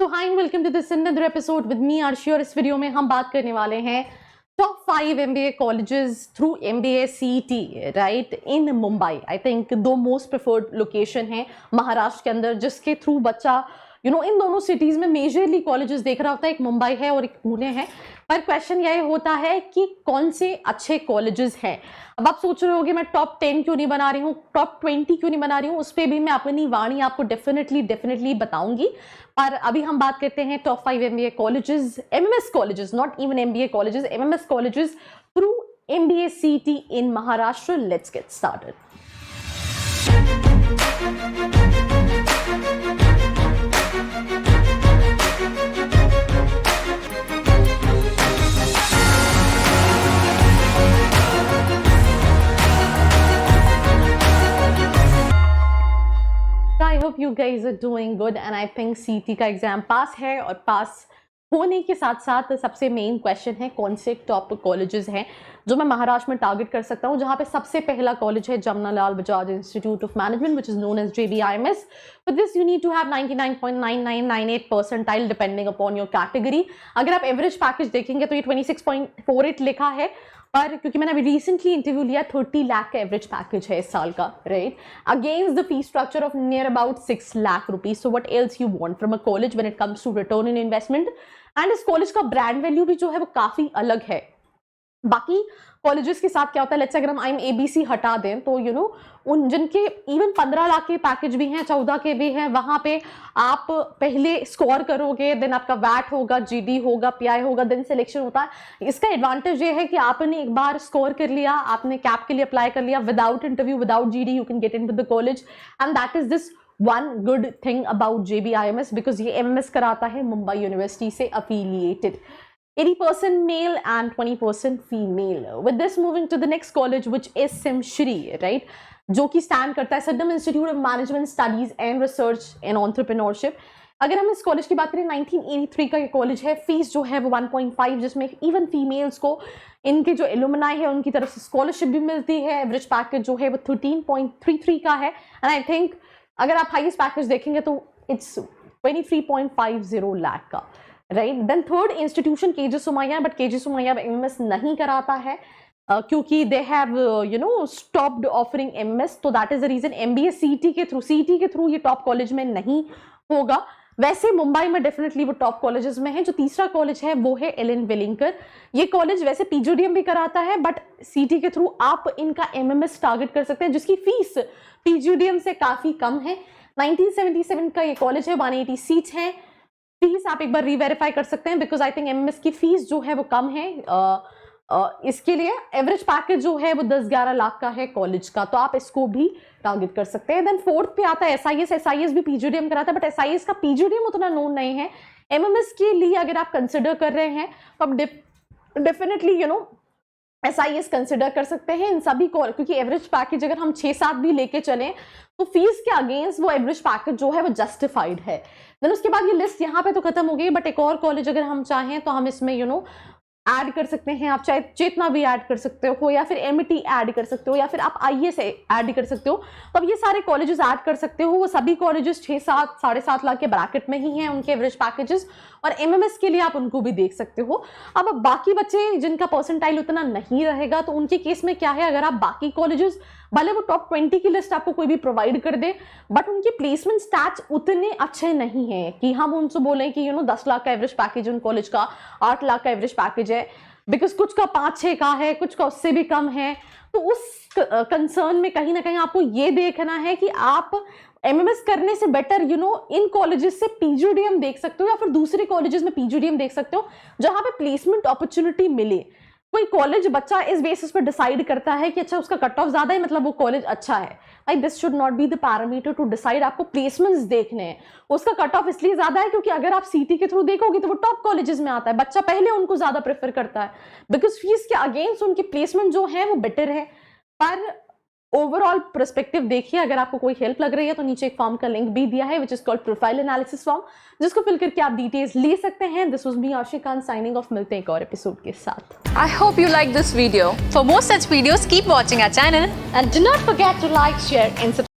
तो hi and welcome to this another episode with me Arshi. और इस वीडियो में हम बात करने वाले हैं top 5 MBA colleges through MBA CET right in Mumbai. I think the most preferred location है महाराष्ट्र के अंदर जिसके थ्रू बच्चा इन दोनों सिटीज में मेजरली कॉलेजेस देख रहा होता है। एक मुंबई है और एक पुणे है। पर क्वेश्चन यह होता है कि कौन से अच्छे कॉलेजेस हैं। अब आप सोच रहे होगे मैं टॉप 10 क्यों नहीं बना रही हूँ, टॉप 20 क्यों नहीं बना रही हूँ, उस पर भी मैं अपनी वाणी आपको डेफिनेटली बताऊंगी। पर अभी हम बात करते हैं top 5 MBA colleges, MMS colleges, not even MBA colleges, MMS colleges through MBA CET in Maharashtra. Let's get started. I hope you guys are doing good and I think CET का एग्जाम पास है और पास होने के साथ साथ सबसे मेन क्वेश्चन है कौन से टॉप कॉलेजेस हैं जो मैं महाराष्ट्र में टारगेट कर सकता हूं। जहां पे सबसे पहला कॉलेज है Jamnalal Bajaj institute of management which is known as JBIMS। For this you need to have 99.9998 percentile depending upon your category। अगर आप एवरेज पैकेज देखेंगे तो ये 26.48 लिखा है, पर क्योंकि मैंने अभी रिसेंटली इंटरव्यू लिया 30 लाख का एवरेज पैकेज है इस साल का, right, against the fee structure of near about 6 lakh rupees. So what else you want from a college when it comes to return in investment. And इस कॉलेज का ब्रांड वैल्यू भी जो है वो काफी अलग है बाकी कॉलेजेस के साथ। क्या होता है, लेट्स से अगर हम IMABC हटा दें तो उन जिनके इवन 15 लाख के पैकेज भी हैं, 14 के भी हैं, वहां पे आप पहले स्कोर करोगे, देन आपका वैट होगा, GD होगा, PI होगा, देन सिलेक्शन होता है। इसका एडवांटेज ये है कि आपने एक बार स्कोर कर लिया, आपने कैप के लिए अप्लाई कर लिया, without interview, without GD you can get into the college. And that is this one good thing about JBIMS because ये MMS कराता है मुंबई यूनिवर्सिटी से affiliated। 80% male and 20% female। With this moving to the next college which is SIMSHRI, right, जो कि stand करता है Saddam institute of management studies and research and entrepreneurship. अगर हम इस कॉलेज की बात करें 1983 का ये कॉलेज है। फीस जो है वो 1.5 जिसमें इवन फीमेल्स को इनके जो एलुमनाई है उनकी तरफ से स्कॉलरशिप भी मिलती है। एवरेज पैकेज जो है वो 13.33 का है एंड आई थिंक अगर आप हाईएस्ट पैकेज देखेंगे तो इट्स 23.50 लाख का, right. Then third institution KG Somaiya, but KG Somaiya MMS नहीं कराता है क्योंकि they have stopped offering MMS, तो that is the reason MBA CET के थ्रू ये टॉप कॉलेज में नहीं होगा। वैसे मुंबई में डेफिनेटली वो टॉप कॉलेजेस में है। जो तीसरा कॉलेज है वो है एलन वेलिंकर। ये कॉलेज वैसे PGDM भी कराता है बट CET के थ्रू आप इनका MMS टारगेट कर सकते हैं जिसकी फीस PGDM से काफी कम है। 1977 का ये कॉलेज है, 180 सीट्स हैं। फीस आप एक बार रीवेरीफाई कर सकते हैं बिकॉज आई थिंक MMS की फीस जो है वो कम है। इसके लिए एवरेज पैकेज जो है वो 10-11 लाख का है कॉलेज का, तो आप इसको भी टारगेट कर सकते हैं। देन फोर्थ पे आता है SIS भी PGDM कराता है बट SIS का PGDM उतना नोन नहीं है। MMS के लिए अगर आप कंसिडर कर रहे हैं तो आप डेफिनेटली SIS कंसिडर कर सकते हैं इन सभी को, क्योंकि एवरेज पैकेज अगर हम 6-7 भी लेके चलें तो फीस के अगेंस्ट वो एवरेज पैकेज जो है वो जस्टिफाइड है। देन उसके बाद ये लिस्ट यहाँ पे तो खत्म हो गई, बट एक और कॉलेज अगर हम चाहें तो हम इसमें ऐड कर सकते हैं। आप चाहे चेतना भी ऐड कर सकते हो या फिर MIT ऐड कर सकते हो या फिर आप IAS ऐड कर सकते हो। तो अब ये सारे कॉलेजेस ऐड कर सकते हो। वो सभी कॉलेजेस 6-7 7.5 लाख के ब्रैकेट में ही हैं उनके एवरेज पैकेजेस, और MMS के लिए आप उनको भी देख सकते हो। अब बाकी बच्चे जिनका परसेंटाइल उतना नहीं रहेगा तो उनके केस में क्या है, अगर आप बाकी कॉलेजेस भले वो टॉप 20 की लिस्ट आपको कोई भी प्रोवाइड कर दे बट उनके प्लेसमेंट स्टैट्स उतने अच्छे नहीं हैं कि हम उनसे बोलें कि 10 लाख का एवरेज पैकेज उन कॉलेज का, 8 लाख का एवरेज पैकेज है, बिकॉज कुछ का 5-6 का है, कुछ का उससे भी कम है। तो उस कंसर्न में कहीं ना कहीं आपको ये देखना है कि आप MMS करने से बेटर इन कॉलेजेस से PGDM देख सकते हो या फिर दूसरे कॉलेजेस में PGDM देख सकते हो जहां पे प्लेसमेंट अपॉर्चुनिटी मिले। कोई कॉलेज बच्चा इस बेसिस पर डिसाइड करता है कि अच्छा उसका कट ऑफ ज्यादा है मतलब वो कॉलेज अच्छा है। Like this should not be the parameter to decide. आपको प्लेसमेंट्स देखने हैं। उसका कट ऑफ इसलिए ज्यादा है क्योंकि अगर आप CET के थ्रू देखोगे तो वो टॉप कॉलेजेस में आता है, बच्चा पहले उनको ज्यादा प्रेफर करता है बिकॉज फीस के अगेंस्ट उनकी प्लेसमेंट जो है वो बेटर है। पर ओवरऑल पर्सपेक्टिव देखिए, अगर आपको कोई हेल्प लग रही है तो नीचे एक फॉर्म का लिंक भी दिया है which is called profile analysis form, जिसको फिल करके आप डिटेल्स ले सकते हैं। दिस वाज मी आशी खान साइनिंग ऑफ। मिलते हैं एक और एपिसोड के साथ। I hope you like this video. For more such videos, keep watching our channel And do not forget to like, share and subscribe.